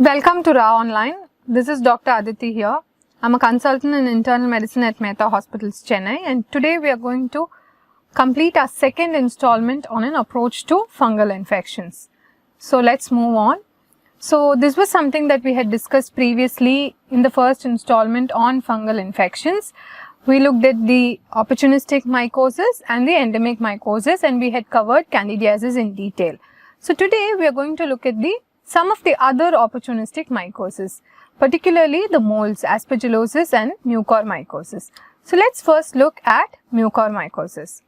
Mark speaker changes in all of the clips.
Speaker 1: Welcome to Ra Online. This is Dr. Aditi here. I'm a consultant in internal medicine at Mehta Hospitals, Chennai, and today we are going to complete our second installment on an approach to fungal infections. So let's move on. So this was something that we had discussed previously in the first installment on fungal infections. We looked at the opportunistic mycosis and the endemic mycosis, and we had covered candidiasis in detail. So today we are going to look at some of the other opportunistic mycosis, particularly the molds, aspergillosis and mucormycosis. So let's first look at mucormycosis.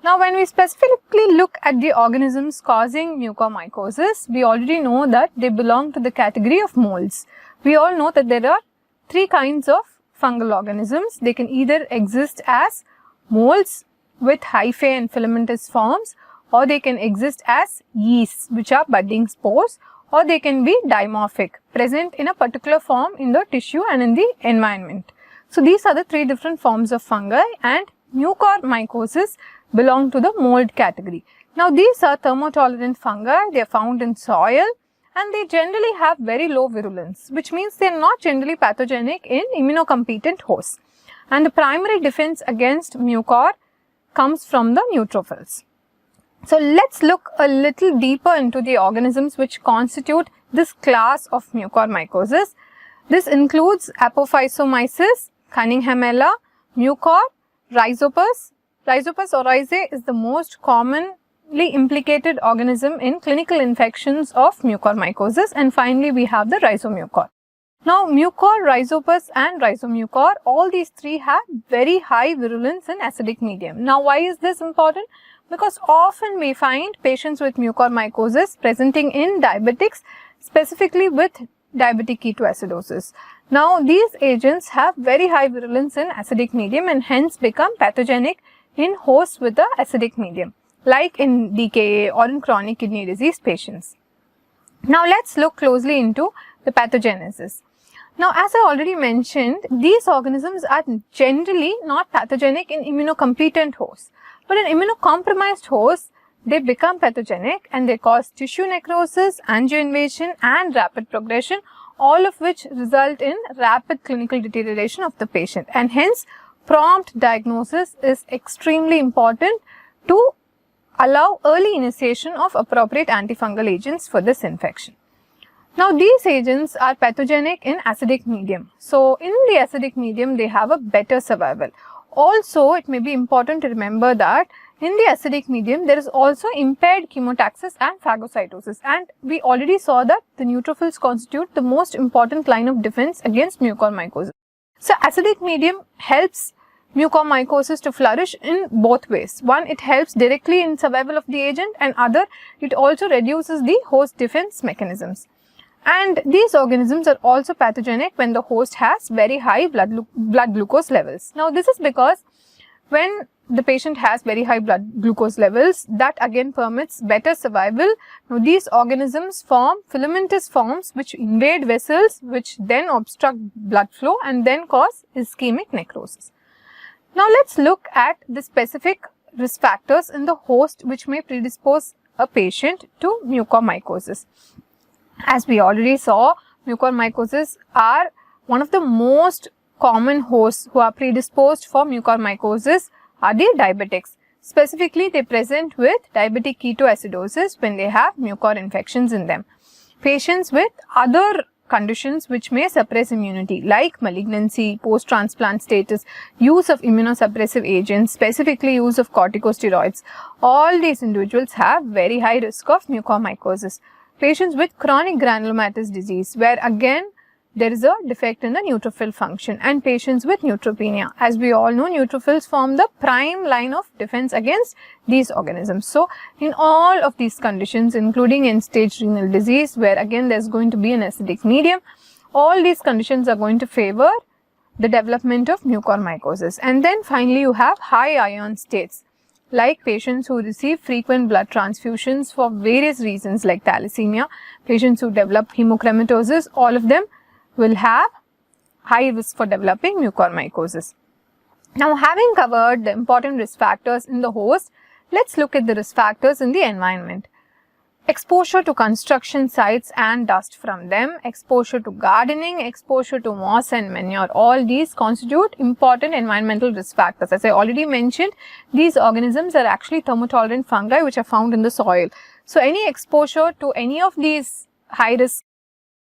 Speaker 1: Now, when we specifically look at the organisms causing mucormycosis, we already know that they belong to the category of molds. We all know that there are three kinds of fungal organisms. They can either exist as molds with hyphae and filamentous forms, or they can exist as yeasts, which are budding spores, or they can be dimorphic, present in a particular form in the tissue and in the environment. So these are the three different forms of fungi, and mucormycosis belong to the mold category. Now these are thermotolerant fungi. They are found in soil and they generally have very low virulence, which means they are not generally pathogenic in immunocompetent hosts. And the primary defense against mucor comes from the neutrophils. So let's look a little deeper into the organisms which constitute this class of mucormycosis. This includes Apophysomyces, Cunninghamella, mucor, Rhizopus. Rhizopus oryzae is the most commonly implicated organism in clinical infections of mucormycosis, and finally we have the Rhizomucor. Now mucor, Rhizopus and Rhizomucor, all these three have very high virulence in acidic medium. Now why is this important? Because often we find patients with mucormycosis presenting in diabetics, specifically with diabetic ketoacidosis. Now these agents have very high virulence in acidic medium and hence become pathogenic in hosts with the acidic medium, like in DKA or in chronic kidney disease patients. Now let's look closely into the pathogenesis. Now, as I already mentioned, these organisms are generally not pathogenic in immunocompetent hosts. But in immunocompromised hosts, they become pathogenic and they cause tissue necrosis, angioinvasion and rapid progression, all of which result in rapid clinical deterioration of the patient. And hence, prompt diagnosis is extremely important to allow early initiation of appropriate antifungal agents for this infection. Now, these agents are pathogenic in acidic medium. So, in the acidic medium, they have a better survival. Also, it may be important to remember that in the acidic medium, there is also impaired chemotaxis and phagocytosis, and we already saw that the neutrophils constitute the most important line of defense against mucormycosis. So, acidic medium helps mucormycosis to flourish in both ways. One, it helps directly in survival of the agent, and other, it also reduces the host defense mechanisms. And these organisms are also pathogenic when the host has very high blood glucose levels. Now, this is because when the patient has very high blood glucose levels, that again permits better survival. Now, these organisms form filamentous forms which invade vessels, which then obstruct blood flow and then cause ischemic necrosis. Now, let's look at the specific risk factors in the host which may predispose a patient to mucormycosis. As we already saw, mucormycosis are one of the most common hosts who are predisposed for mucormycosis are the diabetics. Specifically, they present with diabetic ketoacidosis when they have mucor infections in them. Patients with other conditions which may suppress immunity like malignancy, post-transplant status, use of immunosuppressive agents, specifically use of corticosteroids, all these individuals have very high risk of mucormycosis. Patients with chronic granulomatous disease, where again there is a defect in the neutrophil function, and patients with neutropenia. As we all know, neutrophils form the prime line of defense against these organisms. So, in all of these conditions, including end-stage renal disease, where again there is going to be an acidic medium, all these conditions are going to favor the development of mucormycosis. And then finally, you have high iron states, like patients who receive frequent blood transfusions for various reasons like thalassemia, patients who develop hemochromatosis, all of them will have high risk for developing mucormycosis. Now, having covered the important risk factors in the host, let's look at the risk factors in the environment. exposure to construction sites and dust from them, exposure to gardening, exposure to moss and manure, all these constitute important environmental risk factors. As I already mentioned, these organisms are actually thermotolerant fungi which are found in the soil. So, any exposure to any of these high risk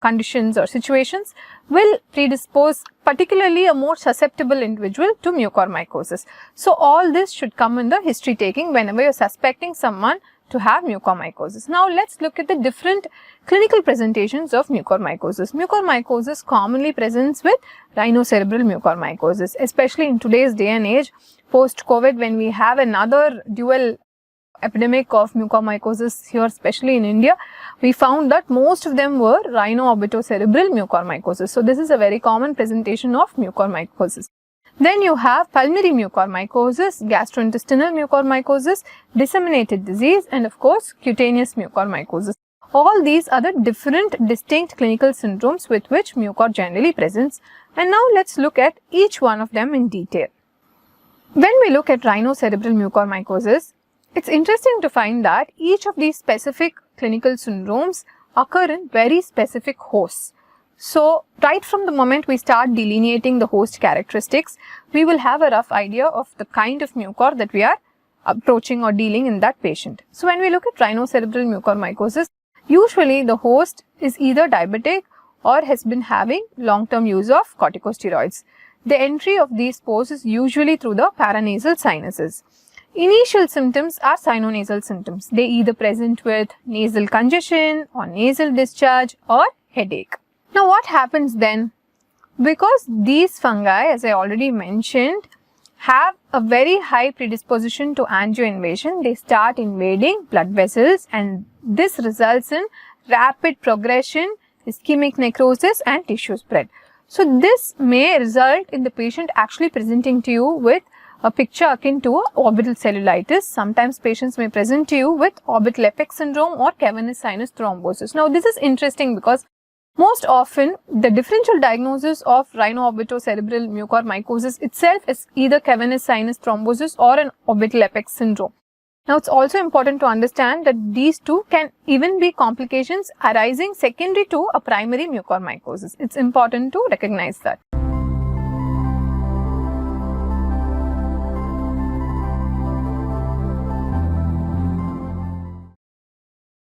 Speaker 1: conditions or situations will predispose particularly a more susceptible individual to mucormycosis. So, all this should come in the history taking whenever you are suspecting someone to have mucormycosis. Now, let's look at the different clinical presentations of mucormycosis. Mucormycosis commonly presents with rhinocerebral mucormycosis, especially in today's day and age post-COVID, when we have another dual epidemic of mucormycosis here, especially in India. We found that most of them were rhino-orbitocerebral mucormycosis. So, this is a very common presentation of mucormycosis. Then you have pulmonary mucormycosis, gastrointestinal mucormycosis, disseminated disease, and of course cutaneous mucormycosis. All these are the different distinct clinical syndromes with which mucor generally presents. And now let's look at each one of them in detail. When we look at rhinocerebral mucormycosis, it's interesting to find that each of these specific clinical syndromes occur in very specific hosts. So, right from the moment we start delineating the host characteristics, we will have a rough idea of the kind of mucor that we are approaching or dealing in that patient. So, when we look at rhinocerebral mucormycosis, usually the host is either diabetic or has been having long-term use of corticosteroids. The entry of these pores is usually through the paranasal sinuses. Initial symptoms are sinonasal symptoms. They either present with nasal congestion or nasal discharge or headache. Now, what happens then? Because these fungi, as I already mentioned, have a very high predisposition to angioinvasion, they start invading blood vessels, and this results in rapid progression, ischemic necrosis and tissue spread. So, this may result in the patient actually presenting to you with a picture akin to orbital cellulitis. Sometimes patients may present to you with orbital apex syndrome or cavernous sinus thrombosis. Now, this is interesting because most often the differential diagnosis of rhino-orbitocerebral mucormycosis itself is either cavernous sinus thrombosis or an orbital apex syndrome. Now, it's also important to understand that these two can even be complications arising secondary to a primary mucormycosis. It's important to recognize that.